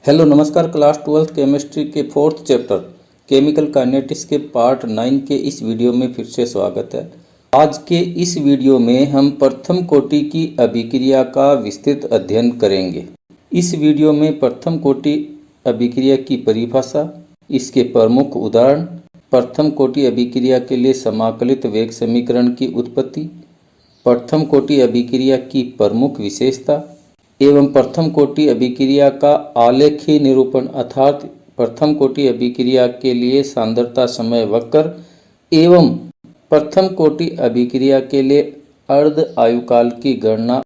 Hello नमस्कार। Class 12th chemistry के 4th chapter chemical kinetics के पार्ट 9 के इस वीडियो में फिर से स्वागत है। आज के इस वीडियो में हम प्रथम कोटि की अभिक्रिया का विस्तृत अध्ययन करेंगे। इस वीडियो में प्रथम कोटि अभिक्रिया की परिभाषा, इसके प्रमुख उदाहरण, प्रथम कोटि अभिक्रिया के लिए समाकलित वेग समीकरण की उत्पत्ति, प्रथम कोटि अभिक्रिया की प्रमुख विशेषता एवं प्रथम कोटि अभिक्रिया का आलेखीय निरूपण अर्थात प्रथम कोटि अभिक्रिया के लिए सांद्रता समय वक्र एवं प्रथम कोटि अभिक्रिया के लिए अर्ध आयुकाल की गणना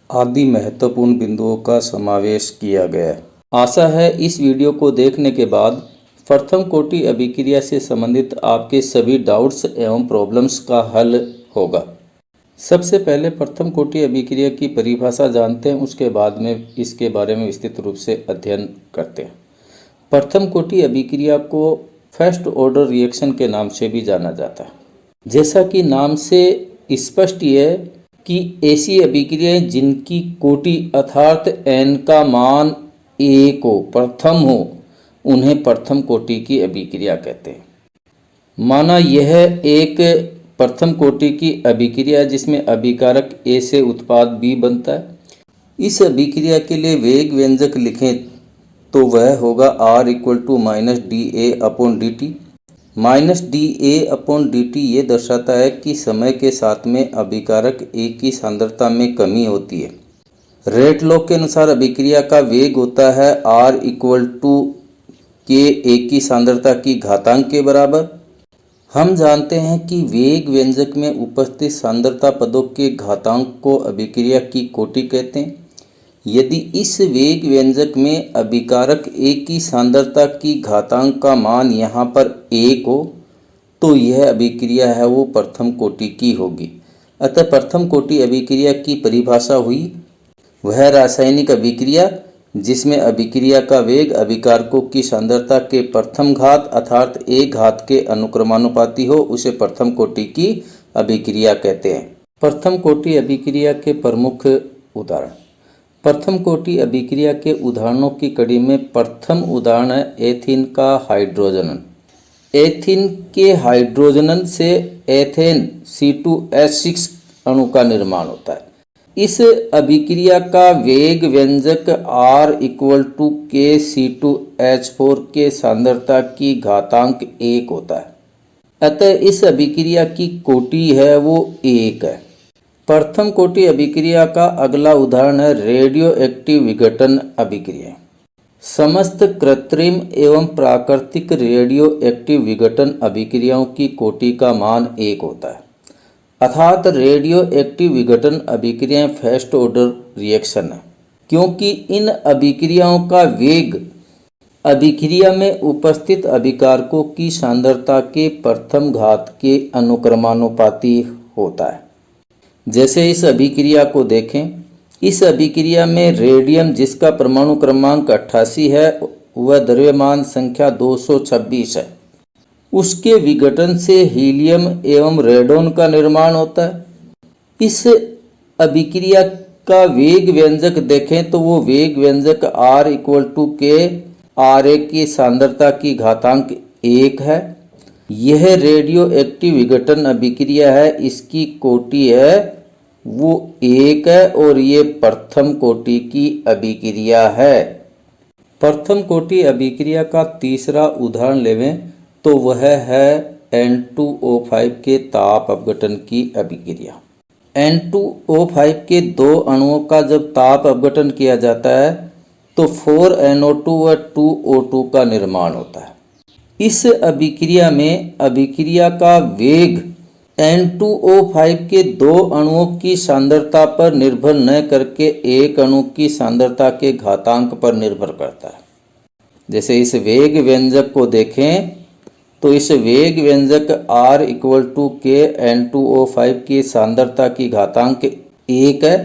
आदि महत्वपूर्ण बिंदुओं का समावेश किया गया है। आशा है इस वीडियो को देखने के बाद प्रथम कोटि अभिक्रिया से संबंधित आपके सभी डाउट्स एवं प्रॉब्लम्स का हल होगा। सबसे पहले प्रथम कोटि अभिक्रिया की परिभाषा जानते हैं, उसके बाद में इसके बारे में विस्तृत रूप से अध्ययन करते हैं। प्रथम कोटि अभिक्रिया को फर्स्ट ऑर्डर रिएक्शन के नाम से भी जाना जाता है। जैसा कि नाम से स्पष्ट है कि ऐसी अभिक्रियाएं जिनकी कोटि अर्थात n का मान 1 हो, प्रथम हो, उन्हें प्रथम कोटि की अभिक्रिया कहते हैं। माना यह एक प्रथम कोटि की अभिक्रिया जिसमें अभिकारक A से उत्पाद B बनता है। इस अभिक्रिया के लिए वेग व्यंजक लिखें तो वह होगा R = -dA/dt। -dA/dt ये दर्शाता है कि समय के साथ में अभिकारक A की सांद्रता में कमी होती है। रेट लॉ के अनुसार अभिक्रिया का वेग होता है R = K A की सांद्रता की घातांक के बराबर। हम जानते हैं कि वेग व्यंजक में उपस्थित सांद्रता पदों के घातांक को अभिक्रिया की कोटि कहते हैं। यदि इस वेग व्यंजक में अभिकारक A की सांद्रता की घातांक का मान यहाँ पर 1 हो तो यह अभिक्रिया है वो प्रथम कोटि की होगी। अतः प्रथम कोटि अभिक्रिया की परिभाषा हुई वह रासायनिक अभिक्रिया जिसमें अभिक्रिया का वेग अभिकारकों की सांद्रता के प्रथम घात अर्थात एक घात के अनुक्रमानुपाती हो, उसे प्रथम कोटि की अभिक्रिया कहते हैं। प्रथम कोटि अभिक्रिया के प्रमुख उदाहरण। प्रथम कोटि अभिक्रिया के उदाहरणों की कड़ी में प्रथम उदाहरण है एथीन का हाइड्रोजनन। एथीन के हाइड्रोजनन से एथेन C2H6 अणु का निर्माण होता है। इस अभिक्रिया का वेग व्यंजक R = KC2H4 के सांद्रता की घातांक 1 होता है। अतः इस अभिक्रिया की कोटि है वो 1 है। प्रथम कोटि अभिक्रिया का अगला उदाहरण है रेडियो एक्टिव विघटन अभिक्रिया। समस्त कृत्रिम एवं प्राकृतिक रेडियो एक्टिव विघटन अभिक्रियाओं की कोटि का मान 1 होता है अर्थात रेडियो एक्टिव विघटन अभिक्रियाएं फर्स्ट ऑर्डर रिएक्शन है, क्योंकि इन अभिक्रियाओं का वेग अभिक्रिया में उपस्थित अभिकारकों की सांद्रता के प्रथम घात के अनुक्रमानुपाती होता है। जैसे इस अभिक्रिया को देखें, इस अभिक्रिया में रेडियम जिसका परमाणु क्रमांक 88 है वह द्रव्यमान संख्या 226 है। उसके विघटन से हीलियम एवं रेडोन का निर्माण होता है। इस अभिक्रिया का वेग व्यंजक देखें तो वो वेग व्यंजक R = K Ra की सांद्रता की घातांक 1 है। यह रेडियो एक्टिव विघटन अभिक्रिया है, इसकी कोटि है वो 1 है और ये प्रथम कोटि की अभिक्रिया है। प्रथम कोटि अभिक्रिया का तीसरा उदाहरण लेवें तो वह है N2O5 के ताप अपघटन की अभिक्रिया। N2O5 के दो अणुओं का जब ताप अपघटन किया जाता है तो 4NO2 व 2O2 का निर्माण होता है। इस अभिक्रिया में अभिक्रिया का वेग N2O5 के दो अणुओं की सांद्रता पर निर्भर न करके एक अणु की सांद्रता के घातांक पर निर्भर करता है। जैसे इस वेग व्यंजक को देखें तो इस वेग व्यंजक R = K N2O5 की सांद्रता की घातांक 1 है।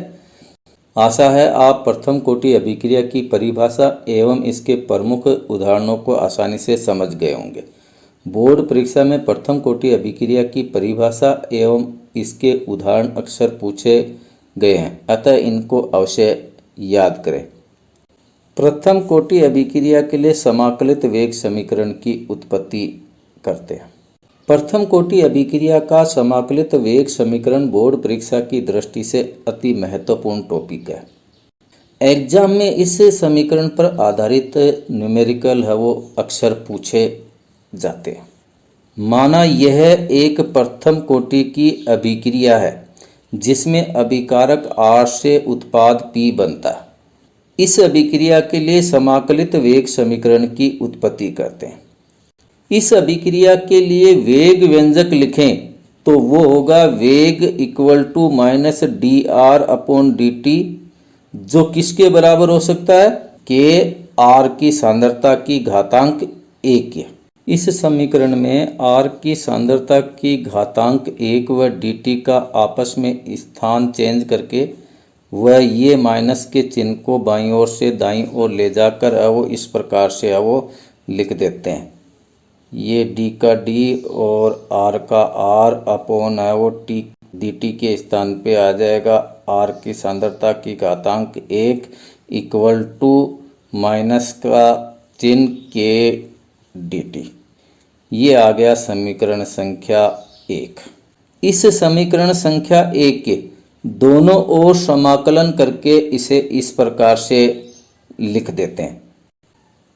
आशा है आप प्रथम कोटि अभिक्रिया की परिभाषा एवं इसके प्रमुख उदाहरणों को आसानी से समझ गए होंगे। बोर्ड परीक्षा में प्रथम कोटि अभिक्रिया की परिभाषा एवं इसके उदाहरण अक्सर पूछे गए हैं, अतः इनको अवश्य याद करें। प्रथम कोटि अभिक्रिया के लिए समाकलित वेग समीकरण की उत्पत्ति करते हैं। प्रथम कोटि अभिक्रिया का समाकलित वेग समीकरण बोर्ड परीक्षा की दृष्टि से अति महत्वपूर्ण टॉपिक है। एग्जाम में इस समीकरण पर आधारित न्यूमेरिकल है वो अक्सर पूछे जाते हैं। माना यह एक प्रथम कोटि की अभिक्रिया है जिसमें अभिकारक R से उत्पाद P बनता है। इस अभिक्रिया के लिए समाकलित वेग समीकरण की उत्पत्ति करते हैं। इस अभिक्रिया के लिए वेग व्यंजक लिखें तो वो होगा वेग इक्वल टू माइनस dr/dt, जो किसके बराबर हो सकता है, के R की सांद्रता की घातांक 1 है। इस समीकरण में R की सांद्रता की घातांक 1 व dt का आपस में स्थान चेंज करके वह ये माइनस के चिन्ह को बाईं ओर से दाईं ओर ले जाकर वो इस प्रकार से वो लिख देते हैं। ये d का d और r का r अपॉन है वो t dt के स्थान पे आ जाएगा r की सांद्रता की घातांक 1 इक्वल टू माइनस का चिन्ह के dt। ये आ गया समीकरण संख्या 1। इस समीकरण संख्या 1 के दोनों ओर समाकलन करके इसे इस प्रकार से लिख देते हैं।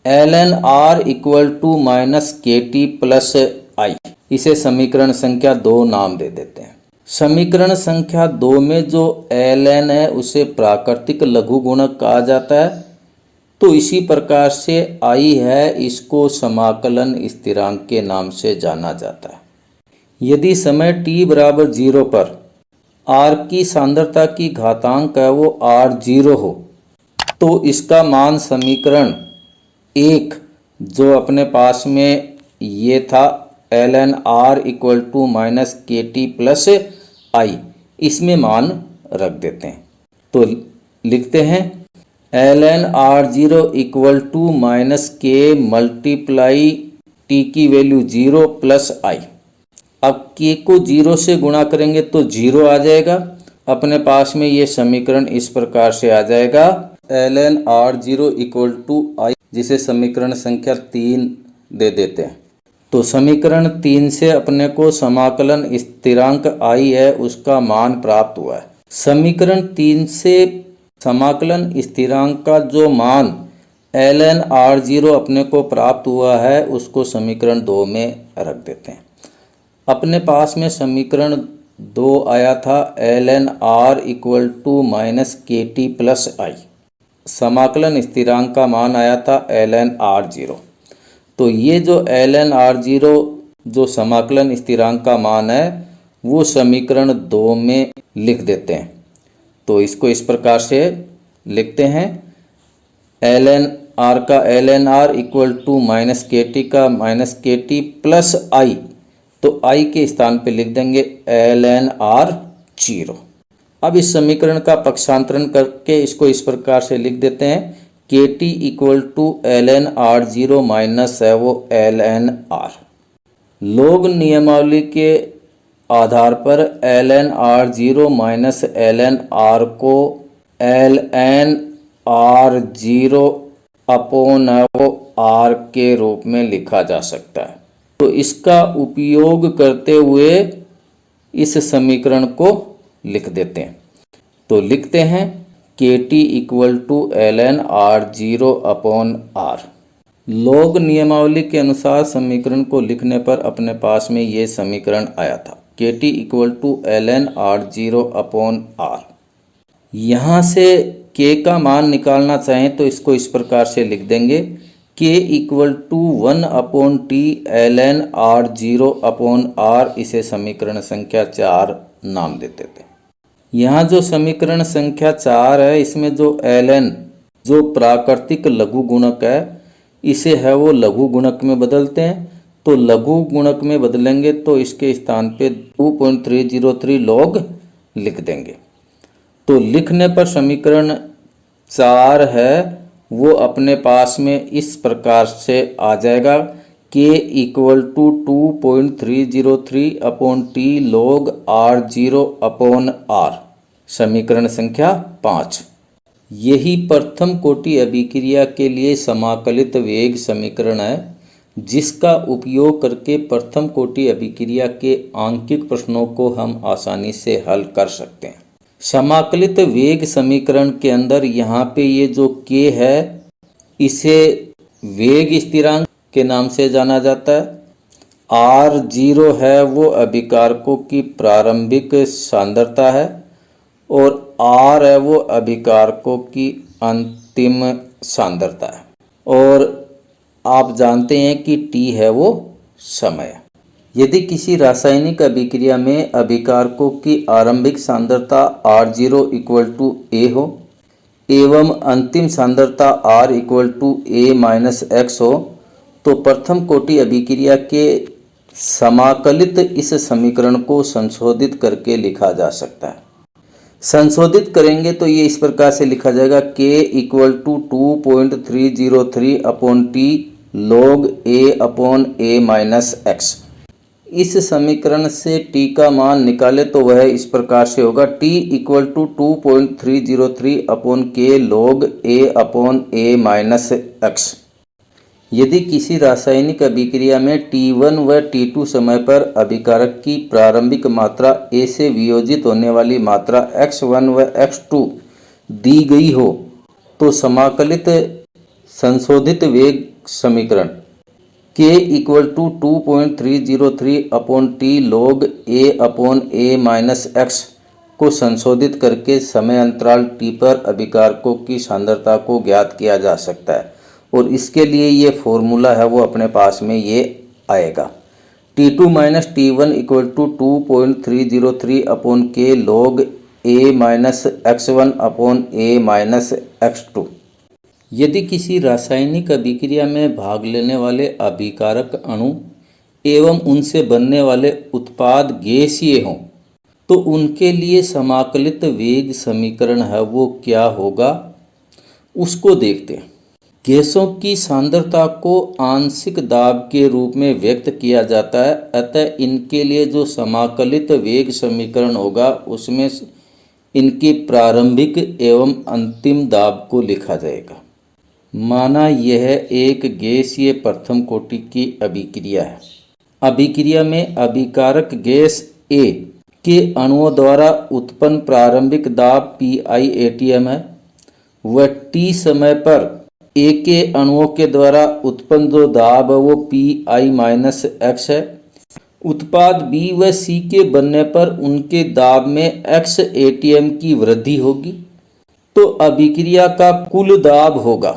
ln r equal to minus K T plus I, इसे समीकरण संख्या 2 नाम दे देते हैं। समीकरण संख्या 2 में जो ln है उसे प्राकृतिक लघु गुणक कहा जाता है। तो इसी प्रकार से I है, इसको समाकलन स्थिरांक के नाम से जाना जाता है। यदि समय t बराबर 0 पर R की सांद्रता की घातांक है वो R0 हो तो इसका मान समीकरण 1 जो अपने पास में ये था ln r equal to minus K T plus I, इसमें मान रख देते हैं। तो लिखते हैं ln r0 equal to minus K multiply t की वैल्यू 0 प्लस आई। अब k को 0 से गुणा करेंगे तो 0 आ जाएगा। अपने पास में ये समीकरण इस प्रकार से आ जाएगा ln r0 इक्वल टू आई, जिसे समीकरण संख्या 3 दे देते हैं। तो समीकरण 3 से अपने को समाकलन स्थिरांक I है उसका मान प्राप्त हुआ है। समीकरण 3 से समाकलन स्थिरांक का जो मान ln r0 अपने को प्राप्त हुआ है उसको समीकरण 2 में रख देते हैं। अपने पास में समीकरण 2 आया था ln r equal to minus K T plus I. समाकलन स्थिरांक का मान आया था ln r0। तो ये जो ln r0 जो समाकलन स्थिरांक का मान है वो समीकरण 2 में लिख देते हैं। तो इसको इस प्रकार से लिखते हैं ln r का ln r equal to minus K T का minus K T plus I, तो आई के स्थान पे लिख देंगे ln r0। अब इस समीकरण का पक्षांतरण करके इसको इस प्रकार से लिख देते हैं K T equal to ln r0 minus है वो ln r। लोग नियमावली के आधार पर ln r0 minus ln r को ln r0 अपॉन वो r के रूप में लिखा जा सकता है। तो इसका उपयोग करते हुए इस समीकरण को लिख देते हैं। तो लिखते हैं K T equal to ln r0 upon r। Log नियमावली के अनुसार समीकरण को लिखने पर अपने पास में ये समीकरण आया था K T equal to ln r0 upon r। यहाँ से k का मान निकालना चाहें तो इसको इस प्रकार से लिख देंगे k equal to 1 upon T ln r0 upon r, इसे समीकरण संख्या 4 नाम देते थे। यहाँ जो समीकरण संख्या 4 है इसमें जो ln जो प्राकृतिक लघु गुणक है इसे है वो लघु गुणक में बदलते हैं। तो लघु गुणक में बदलेंगे तो इसके स्थान पे 2.303 लॉग लिख देंगे। तो लिखने पर समीकरण 4 है वो अपने पास में इस प्रकार से आ जाएगा k equal to 2.303 upon T log r0 upon r, समीकरण संख्या 5। यही प्रथम कोटि अभिक्रिया के लिए समाकलित वेग समीकरण है, जिसका उपयोग करके प्रथम कोटि अभिक्रिया के आंकिक प्रश्नों को हम आसानी से हल कर सकते हैं। समाकलित वेग समीकरण के अंदर यहाँ पे ये जो k है इसे वेग स्थिरांक के नाम से जाना जाता है। r0 है वो अभिकारकों की प्रारंभिक सांद्रता है और r है वो अभिकारकों की अंतिम सांद्रता है, और आप जानते हैं कि t है वो समय। यदि किसी रासायनिक अभिक्रिया में अभिकारकों की आरंभिक सांद्रता r0 इक्वल टू a हो एवं अंतिम सांद्रता r equal to a minus x हो, तो प्रथम कोटि अभिक्रिया के समाकलित इस समीकरण को संशोधित करके लिखा जा सकता है। संशोधित करेंगे तो ये इस प्रकार से लिखा जाएगा k equal to 2.303 upon T log a upon a minus x। इस समीकरण से t का मान निकाले तो वह इस प्रकार से होगा t equal to 2.303 upon k log a upon a minus x। यदि किसी रासायनिक अभिक्रिया में T1 व T2 समय पर अभिकारक की प्रारंभिक मात्रा A से वियोजित होने वाली मात्रा X1 व X2 दी गई हो, तो समाकलित संशोधित वेग समीकरण K equal to 2.303 upon T log A upon A minus x को संशोधित करके समय अंतराल T पर अभिकारकों की सांद्रता को ज्ञात किया जा सकता है, और इसके लिए ये फॉर्मूला है वो अपने पास में ये आएगा T2 minus T1 equal to 2.303 upon K log A minus x1 upon A minus x2। यदि किसी रासायनिक अभिक्रिया में भाग लेने वाले अभिकारक अणु एवं उनसे बनने वाले उत्पाद गैसीय हों, तो उनके लिए समाकलित वेग समीकरण है वो क्या होगा, उसको देखते हैं। गैसों की सांद्रता को आंशिक दाब के रूप में व्यक्त किया जाता है, अतः इनके लिए जो समाकलित वेग समीकरण होगा उसमें इनकी प्रारंभिक एवं अंतिम दाब को लिखा जाएगा। माना यह एक गैसीय प्रथम कोटि की अभिक्रिया है। अभिक्रिया में अभिकारक गैस A के अणुओं द्वारा उत्पन्न प्रारंभिक दाब PI ATM है, व T समय पर A के अणुओं के द्वारा उत्पन्न जो दाब है वो PI माइनस x है। उत्पाद B व C के बनने पर उनके दाब में x ATM की वृद्धि होगी, तो अभिक्रिया का कुल दाब होगा।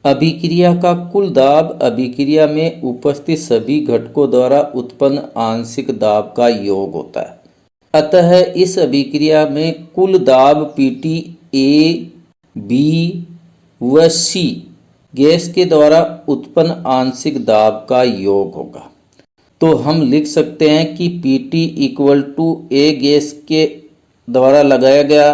अभिक्रिया का कुल दाब अभिक्रिया में उपस्थित सभी घटकों द्वारा उत्पन्न आंशिक दाब का योग होता है। अतः इस अभिक्रिया में कुल दाब PT A, B व C गैस के द्वारा उत्पन्न आंशिक दाब का योग होगा। तो हम लिख सकते हैं कि PT equal to A gas के द्वारा लगाया गया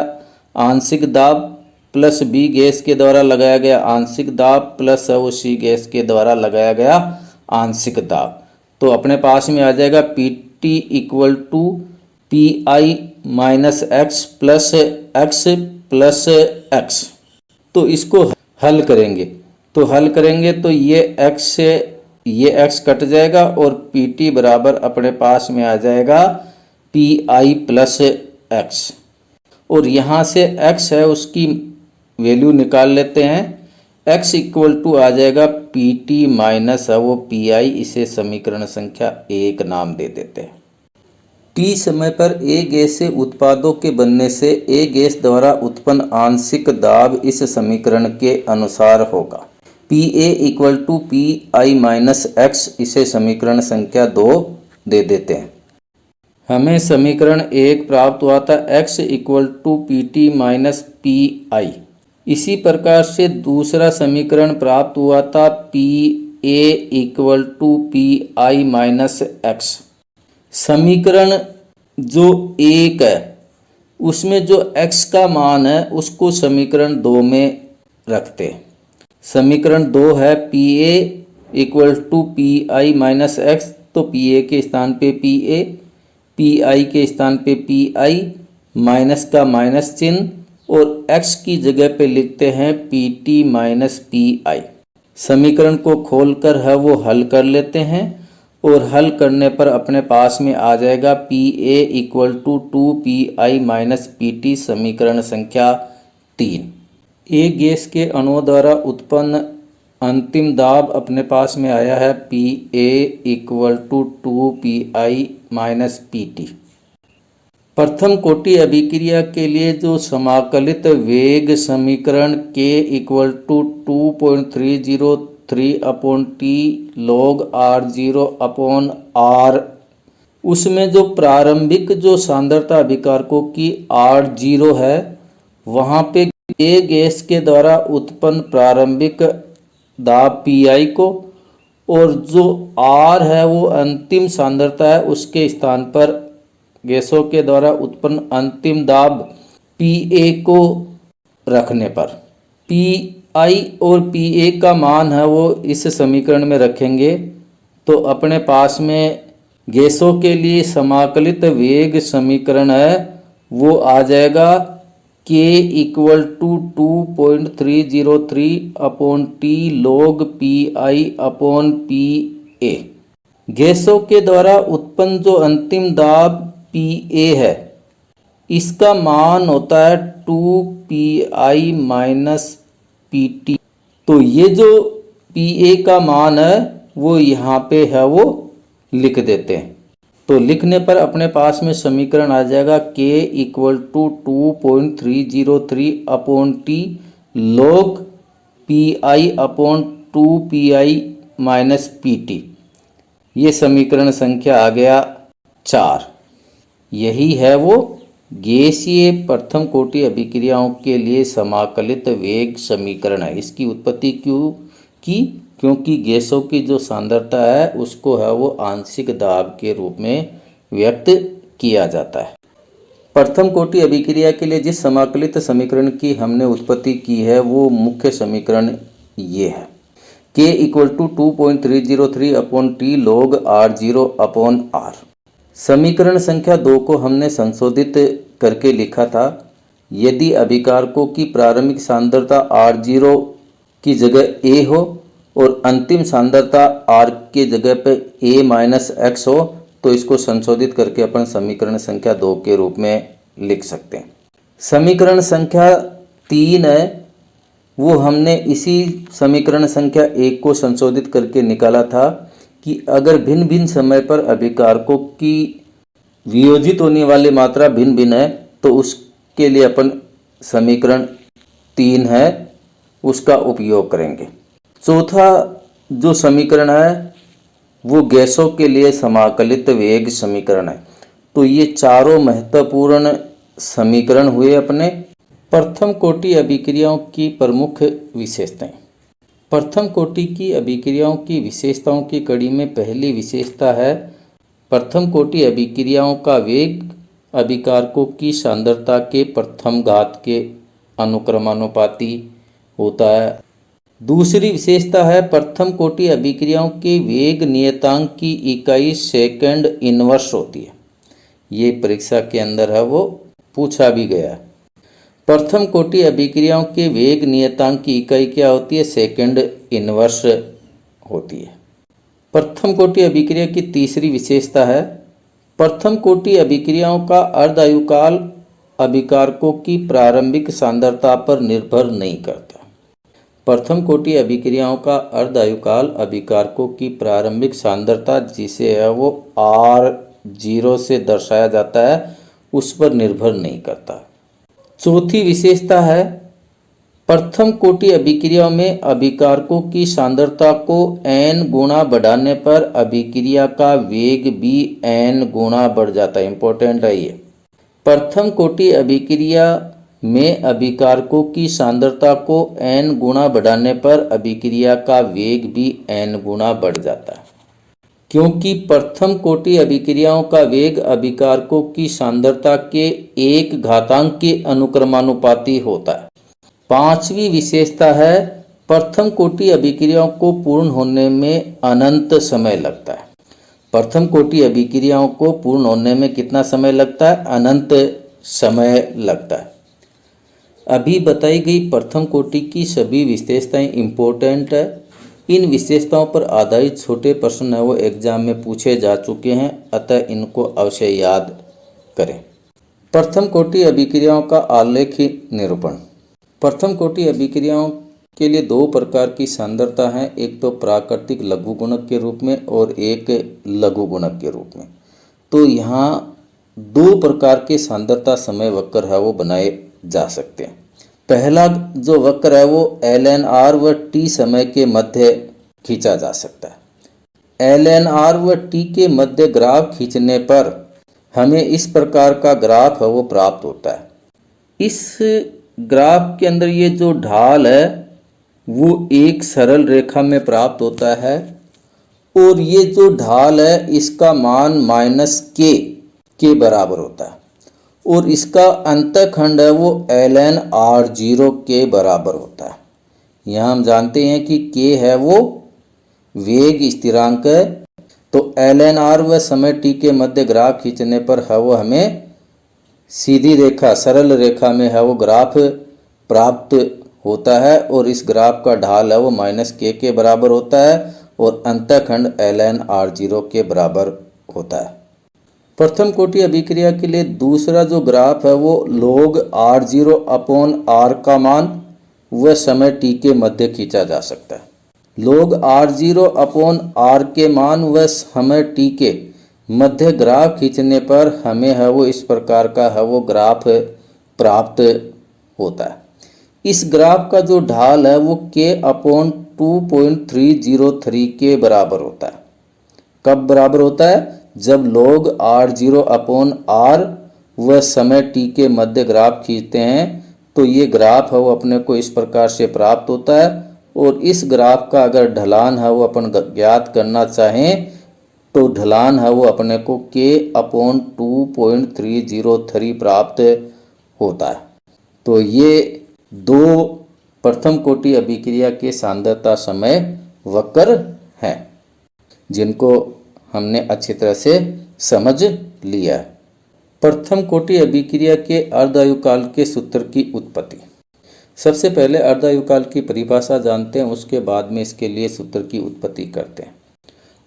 आंशिक दाब प्लस B गैस के द्वारा लगाया गया आंशिक दाब प्लस C गैस के द्वारा लगाया गया आंशिक दाब। तो अपने पास में आ जाएगा PT equal to PI minus x plus x plus x। तो इसको हल करेंगे तो ये x से ये x कट जाएगा और PT बराबर अपने पास में आ जाएगा PI प्लस x, और यहाँ से x है उसकी वैल्यू निकाल लेते हैं। x इक्वल टू आ जाएगा PT माइनस है वो PI, इसे समीकरण संख्या 1 नाम दे देते हैं। T समय पर A गैस से उत्पादों के बनने से A गैस द्वारा उत्पन्न आंशिक दाब इस समीकरण के अनुसार होगा PA equal to PI minus x, इसे समीकरण संख्या 2 दे देते हैं। हमें समीकरण 1 प्राप्त हुआ था x equal to PT minus PI। इसी प्रकार से दूसरा समीकरण प्राप्त हुआ था PA equal to PI minus x। समीकरण जो 1 है उसमें जो x का मान है उसको समीकरण 2 में रखते हैं। समीकरण 2 है PA equal to PI minus x, तो PA के स्थान पे PA, PI के स्थान पे PI, माइनस का माइनस चिन्ह और x की जगह पे लिखते हैं Pt माइनस Pi। समीकरण को खोलकर है वो हल कर लेते हैं और हल करने पर अपने पास में आ जाएगा Pa equal to 2Pi minus Pt, समीकरण संख्या 3। एक गैस के अणुओं द्वारा उत्पन्न अंतिम दाब अपने पास में आया है Pa equal to 2Pi minus Pt। प्रथम कोटि अभिक्रिया के लिए जो समाकलित वेग समीकरण K equal to 2.303 upon T log R0 upon R, उसमें जो प्रारंभिक जो सांद्रता अभिकारकों की R0 है, वहाँ पे A गैस के द्वारा उत्पन्न प्रारंभिक दाब Pi को और जो R है वो अंतिम सांद्रता है, उसके स्थान पर गैसों के द्वारा उत्पन्न अंतिम दाब Pa को रखने पर Pi और Pa का मान है वो इस समीकरण में रखेंगे तो अपने पास में गैसों के लिए समाकलित वेग समीकरण है वो आ जाएगा K equal to 2.303 upon T log Pi upon Pa। गैसों के द्वारा उत्पन्न जो अंतिम दाब Pa है, इसका मान होता है 2Pi माइनस Pt। तो ये जो Pa का मान है वो यहाँ पे है वो लिख देते हैं। तो लिखने पर अपने पास में समीकरण आ जाएगा K equal to 2.303 upon T log Pi upon 2Pi minus Pt। ये समीकरण संख्या आ गया 4। यही है वो गैसीय प्रथम कोटि अभिक्रियाओं के लिए समाकलित वेग समीकरण है। इसकी उत्पत्ति क्यों की? क्योंकि गैसों की जो सांद्रता है उसको है वो आंशिक दाब के रूप में व्यक्त किया जाता है। प्रथम कोटि अभिक्रिया के लिए जिस समाकलित समीकरण की हमने उत्पत्ति की है वो मुख्य समीकरण ये है K equal to 2.303 upon T log R0 upon R। समीकरण संख्या 2 को हमने संशोधित करके लिखा था। यदि अभिकारकों की प्रारंभिक सांद्रता R0 की जगह A हो और अंतिम सांद्रता R के जगह पे A माइनस X हो तो इसको संशोधित करके अपन समीकरण संख्या 2 के रूप में लिख सकते हैं। समीकरण संख्या 3 है वो हमने इसी समीकरण संख्या 1 को संशोधित करके निकाला था कि अगर भिन्न भिन्न समय पर अभिकारकों की वियोजित होने वाली मात्रा भिन्न भिन्न है तो उसके लिए अपन समीकरण 3 है उसका उपयोग करेंगे। चौथा जो समीकरण है वो गैसों के लिए समाकलित वेग समीकरण है। तो ये चारों महत्वपूर्ण समीकरण हुए अपने। प्रथम कोटि अभिक्रियाओं की प्रमुख विशेषताएं। प्रथम कोटि की अभिक्रियाओं की विशेषताओं की कड़ी में पहली विशेषता है प्रथम कोटि अभिक्रियाओं का वेग अभिकारकों की सांद्रता के प्रथम घात के अनुक्रमानुपाती होता है। दूसरी विशेषता है प्रथम कोटि अभिक्रियाओं के वेग नियतांक की इकाई सेकंड इनवर्स होती है। ये परीक्षा के अंदर है वो पूछा भी गया। प्रथम कोटि अभिक्रियाओं के वेग नियतांक की इकाई क्या होती है? सेकंड इनवर्स होती है। प्रथम कोटि अभिक्रिया की तीसरी विशेषता है प्रथम कोटि अभिक्रियाओं का अर्धायुकाल अभिकारकों की प्रारंभिक सांद्रता पर निर्भर नहीं करता। प्रथम कोटि अभिक्रियाओं का अर्धायुकाल अभिकारकों की प्रारंभिक सांद्रता जिसे है वो R0 से दर्शाया जाता है उस पर निर्भर नहीं करता। चौथी विशेषता है प्रथम कोटि अभिक्रिया में अभिकारकों की सांद्रता को n गुना बढ़ाने पर अभिक्रिया का वेग भी n गुना बढ़ जाता है। इंपॉर्टेंट है ये। प्रथम कोटि अभिक्रिया में अभिकारकों की सांद्रता को n गुना बढ़ाने पर अभिक्रिया का वेग भी n गुना बढ़ जाता है, क्योंकि प्रथम कोटि अभिक्रियाओं का वेग अभिकारकों की सांद्रता के 1 घातांक के अनुक्रमानुपाती होता है। पांचवी विशेषता है प्रथम कोटि अभिक्रियाओं को पूर्ण होने में अनंत समय लगता है। प्रथम कोटि अभिक्रियाओं को पूर्ण होने में कितना समय लगता है? अनंत समय लगता है। अभी बताई गई प्रथम कोटि की सभी विशेषताएं इम्पोर्टेंट है। इन विशेषताओं पर आधारित छोटे प्रश्न है वो एग्जाम में पूछे जा चुके हैं, अतः इनको अवश्य याद करें। प्रथम कोटि अभिक्रियाओं का आलेखी निरूपण। प्रथम कोटि अभिक्रियाओं के लिए दो प्रकार की सांद्रता है, एक तो प्राकृतिक लघु गुणक के रूप में और एक लघु गुणक के रूप में। तो यहाँ दो प्रकार के सांद्रता समय वक्र है वो बनाए जा सकते हैं। पहला जो वक्र है वो LNR व T समय के मध्य खींचा जा सकता है। LNR व T के मध्य ग्राफ खींचने पर हमें इस प्रकार का ग्राफ है वो प्राप्त होता है। इस ग्राफ के अंदर ये जो ढाल है वो एक सरल रेखा में प्राप्त होता है और ये जो ढाल है इसका मान -k के बराबर होता है और इसका अंतःखंड है वो ln/r0 के बराबर होता है। यहाँ हम जानते हैं कि k है वो वेग स्थिरांक है, तो ln/r व समय t के मध्य ग्राफ खींचने पर है वो हमें सीधी रेखा सरल रेखा में है वो ग्राफ प्राप्त होता है और इस ग्राफ का ढाल है वो -k के बराबर होता है और अंतःखंड ln/r0 के बराबर होता है। प्रथम कोटि अभिक्रिया के लिए दूसरा जो ग्राफ है वो log r0 अपॉन r का मान व समय t के मध्य खींचा जा सकता है। log r0 अपॉन r के मान व समय t के मध्य ग्राफ खींचने पर हमें है वो इस प्रकार का है वो ग्राफ प्राप्त होता है। इस ग्राफ का जो ढाल है वो k अपॉन 2.303 के बराबर होता है। कब बराबर होता है? जब log r0 अपॉन r व समय t के मध्य ग्राफ खींचते हैं तो ये ग्राफ है वो अपने को इस प्रकार से प्राप्त होता है और इस ग्राफ का अगर ढलान है वो अपन ज्ञात करना चाहें तो ढलान है वो अपने को k अपॉन 2.303 प्राप्त होता है। तो ये दो प्रथम कोटि अभिक्रिया के सांद्रता समय वक्र हैं जिनको हमने अच्छी तरह से समझ लिया। प्रथम कोटि अभिक्रिया के अर्धायुकाल के सूत्र की उत्पत्ति। सबसे पहले अर्धायुकाल की परिभाषा जानते हैं, उसके बाद में इसके लिए सूत्र की उत्पत्ति करते हैं।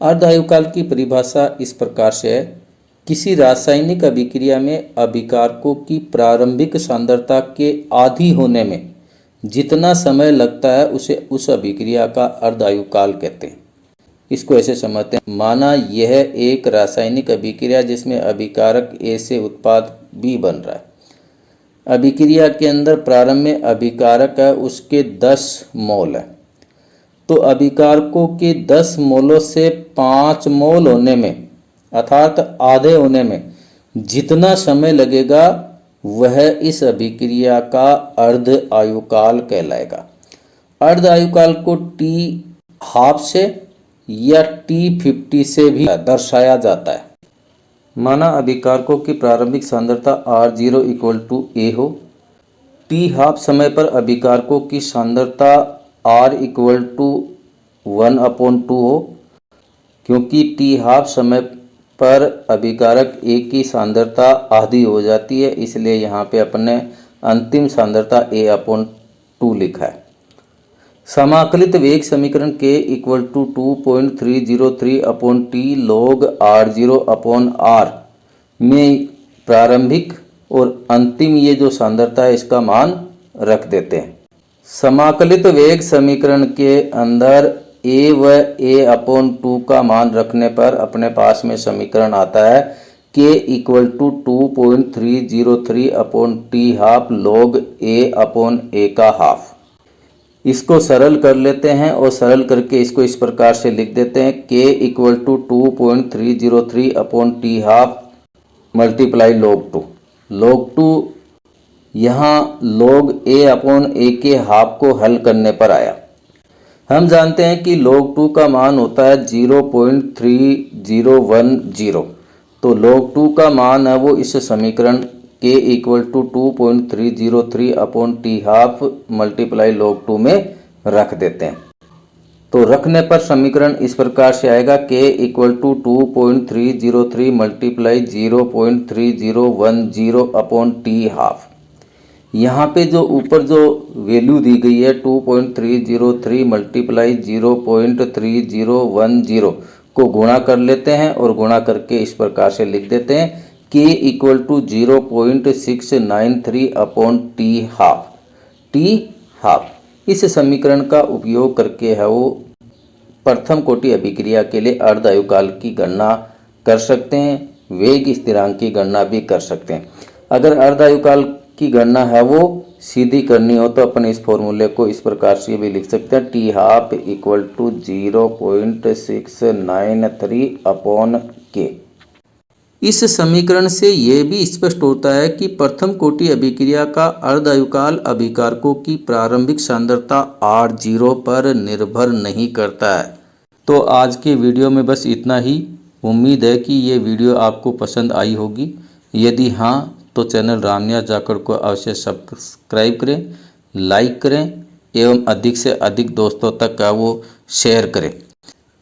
अर्धायुकाल की परिभाषा इस प्रकार से है, किसी रासायनिक अभिक्रिया में अभिकारकों की प्रारंभिक सांद्रता के आधी होने में जितना समय लगता है उसे उस अभिक्रिया का अर्धायुकाल कहते हैं। इसको ऐसे समझते हैं, माना यह एक रासायनिक अभिक्रिया जिसमें अभिकारक A से उत्पाद B बन रहा है। अभिक्रिया के अंदर प्रारंभ में अभिकारक है उसके 10 मोल है, तो अभिकारकों के 10 मोलों से 5 मोल होने में अर्थात आधे होने में जितना समय लगेगा वह इस अभिक्रिया का अर्ध आयुकाल कहलाएगा। अर्ध आयुकाल को T½ से या T50 से भी दर्शाया जाता है। माना अभिकारकों की प्रारंभिक सांद्रता R0 = A हो, T½ समय पर अभिकारकों की सांद्रता R = 1/2 हो। क्योंकि T½ समय पर अभिकारक A की सांद्रता आधी हो जाती है, इसलिए यहाँ पे अपने अंतिम सांद्रता A/2 लिखा है। समाकलित वेग समीकरण K = 2.303/T log R0/R में प्रारंभिक और अंतिम ये जो सांद्रता है इसका मान रख देते हैं। समाकलित वेग समीकरण के अंदर A व A/2 का मान रखने पर अपने पास में समीकरण आता है K = 2.303/T½ log A/A का हाफ। इसको सरल कर लेते हैं और सरल करके इसको इस प्रकार से लिख देते हैं K = 2.303/T½ × log 2। log 2 यहाँ log A/A के हाफ को हल करने पर आया। हम जानते हैं कि log 2 का मान होता है 0.3010, तो log 2 का मान है वो इस समीकरण K = 2.303/T½ × log 2 में रख देते हैं। तो रखने पर समीकरण इस प्रकार से आएगा K = 2.303 × 0.3010/T½ यहाँ पे जो ऊपर जो वैल्यू दी गई है 2.303 मल्टीप्लाई 0.3010 को गुणा कर लेते हैं और गुणा करके इस प्रकार से लिख देते हैं k equal to 0.693 upon T half. इस समीकरण का उपयोग करके है वो प्रथम कोटि अभिक्रिया के लिए अर्ध आयुकाल की गणना कर सकते हैं, वेग स्थिरांक की गणना भी कर सकते हैं। अगर अर्ध आयुकाल की गणना है वो सीधी करनी हो तो अपन इस फॉर्मूले को इस प्रकार से भी लिख सकते हैं T half equal to 0.693 upon K. इस समीकरण से यह भी स्पष्ट होता है कि प्रथम कोटि अभिक्रिया का अर्ध आयुकाल अभिकारकों की प्रारंभिक सांद्रता R0 पर निर्भर नहीं करता है। तो आज के वीडियो में बस इतना ही। उम्मीद है कि ये वीडियो आपको पसंद आई होगी। यदि हाँ तो चैनल रामनिवास जाखड़ को अवश्य सब्सक्राइब करें, लाइक करें एवं अधिक से अधिक दोस्तों तक का वो शेयर करें।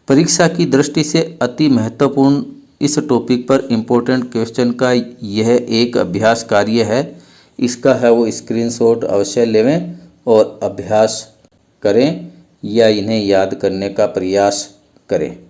परीक्षा की दृष्टि से अति महत्वपूर्ण इस टॉपिक पर इम्पोर्टेंट क्वेश्चन का यह एक अभ्यास कार्य है। इसका है वो स्क्रीनशॉट अवश्य लेवें और अभ्यास करें या इन्हें याद करने का प्रयास करें।